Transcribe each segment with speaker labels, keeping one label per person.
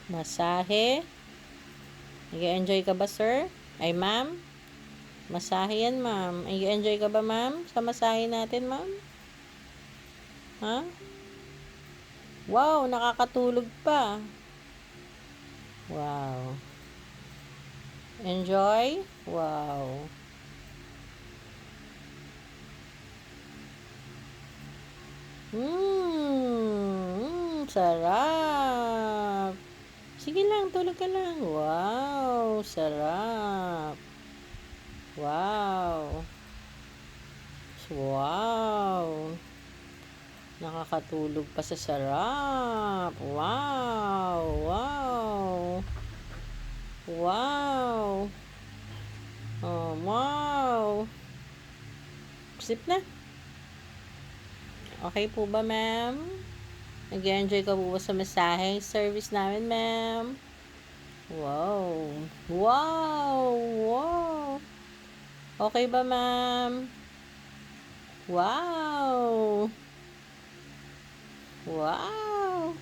Speaker 1: Masahe. Nag-enjoy ka ba, sir? Ay, ma'am? Masahe yan, ma'am. Nag-enjoy ka ba, ma'am? Sa masahe natin, ma'am? Ha? Wow, nakakatulog pa. Wow. Enjoy? Wow. Sarap. Sige lang, tulog ka lang. Wow, sarap. Wow. Wow. Nakakatulog pa sa sarap. Wow. Wow. Wow. Oh, wow. Sip na. Okay po ba, ma'am? Nag-enjoy ka po ba sa massage service namin, ma'am? Wow. Wow. Wow. Okay ba, ma'am? Wow. Wow.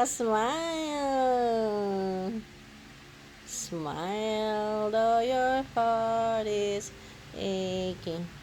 Speaker 1: Nakasmile. Smile though your heart is aching.